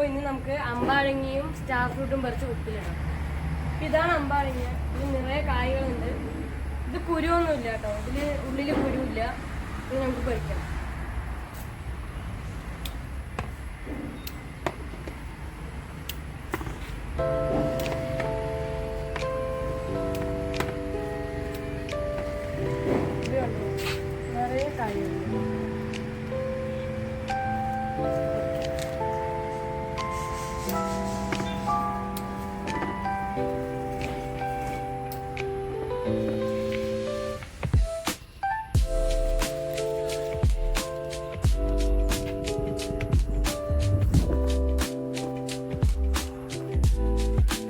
അപ്പോൾ ഇന്ന് നമുക്ക് അമ്പാഴങ്ങിയും സ്റ്റാർ ഫ്രൂട്ടും പറിച്ച് ഉപ്പിലിടാം. ഇതാണ് അമ്പാഴങ്ങ. ഇതിൽ നിറയെ കായ്കളുണ്ട്. ഇത് കുരുവൊന്നുമില്ല കേട്ടോ, ഇതിൽ ഉള്ളിൽ കുരുവില്ല. ഇത് നമുക്ക് പറിക്കാം. നിറയെ കായ്കളുണ്ട്.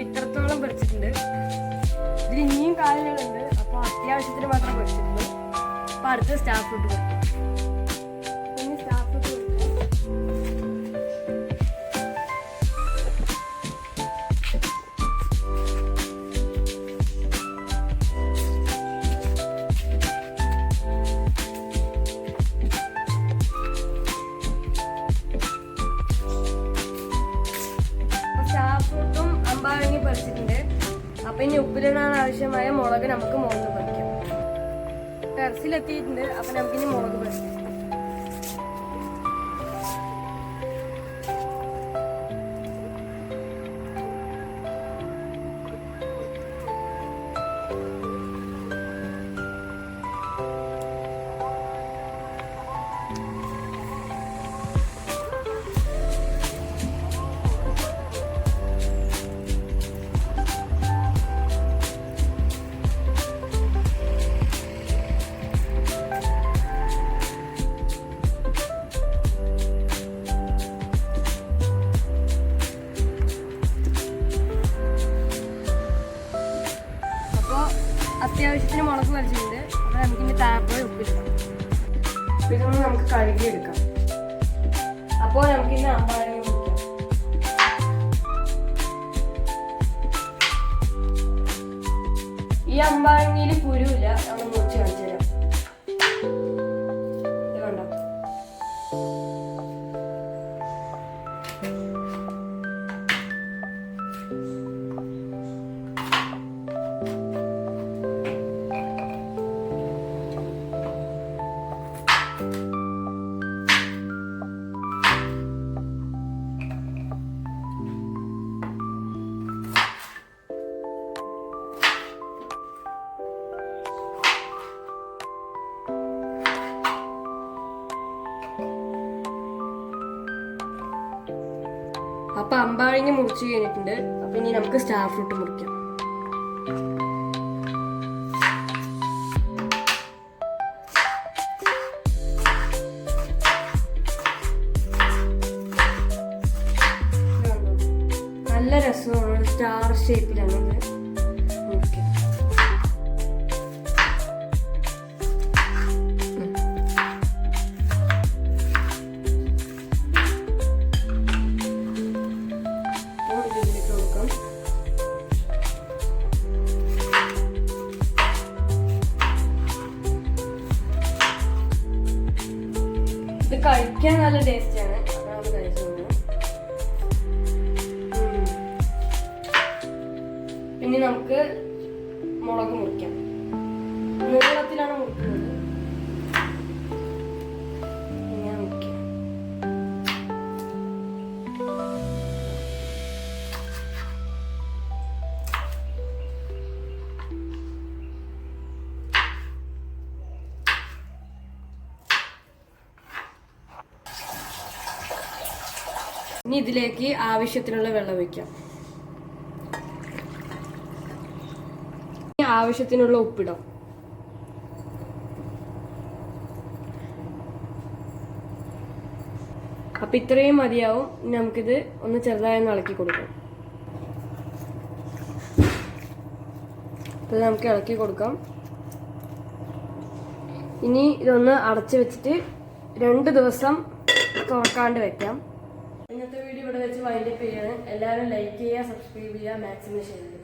ഇത്രത്തോളം പറിച്ചിട്ടുണ്ട്. ഇതിൽ ഇനിയും കാലുകളുണ്ട്. അപ്പോൾ അത്യാവശ്യത്തിന് മാത്രം പറിച്ചിട്ടുള്ളൂ. അപ്പോൾ അടുത്ത സ്റ്റാർ ഫ്രൂട്ട് പറിക്കും. ഇനി സ്റ്റാർ ഫ്രൂട്ട് അമ്പാഴങ്ങി പറിച്ചിട്ടുണ്ട്. അപ്പം ഇനി ഉപ്പിലിടാൻ ആവശ്യമായ മുളക് നമുക്ക് മുളക് പറിക്കാം. ടെറസിലെത്തിയിട്ടുണ്ട്. അപ്പം നമുക്കിനി മുളക് പറിക്കാം. അത്യാവശ്യത്തിന് മുളക് പറിച്ചിട്ടുണ്ട്. അപ്പോൾ നമുക്കിനി താഴെ ഉപ്പിലിടാം. ഇതൊന്ന് നമുക്ക് കഴുകിയെടുക്കാം. അപ്പോൾ നമുക്കിന്ന് അമ്പാഴങ്ങ മുറിക്കാം. ഈ അമ്പാഴങ്ങയിൽ കുരുവില്ല. നമ്മൾ മുറിച്ച് കാണിച്ചു തരാം. ഇത് കണ്ടോ? അപ്പൊ അമ്പാഴങ്ങ മുറിച്ച് കഴിഞ്ഞിട്ടുണ്ട്. അപ്പൊ ഇനി നമുക്ക് സ്റ്റാർ ഫ്രൂട്ട് മുറിക്കാം. നല്ല രസമാണ്. സ്റ്റാർ ഷേപ്പിലാണ് ഇത് മുറിക്കാം. ഇത് കഴിക്കാൻ നല്ല ടേസ്റ്റാണ്. അതാണ് കഴിച്ചത്. പിന്നെ നമുക്ക് മുളക് മുറിക്കാം. നീളത്തിലാണ് മുറിക്കുന്നത്. ഇങ്ങനെ മുറിക്കാം. ഇനി ഇതിലേക്ക് ആവശ്യത്തിനുള്ള വെള്ളം ഒഴിക്കാം. ആവശ്യത്തിനുള്ള ഉപ്പിടാം. അപ്പൊ ഇത്രയും മതിയാവും. നമുക്കിത് ഒന്ന് ചെറുതായി ഇളക്കി കൊടുക്കാം. ഇത് നമുക്ക് ഇളക്കി കൊടുക്കാം. ഇനി ഇതൊന്ന് അടച്ചു വെച്ചിട്ട് 2 ദിവസം തുറക്കാണ്ട് വെക്കാം. ഇന്നത്തെ വീഡിയോ ഇവിടെ വെച്ച് വൈൻഡപ്പ് ചെയ്യാണ്. എല്ലാവരും ലൈക്ക് ചെയ്യുക, സബ്സ്ക്രൈബ് ചെയ്യുക, മാക്സിമം ഷെയർ ചെയ്യുക.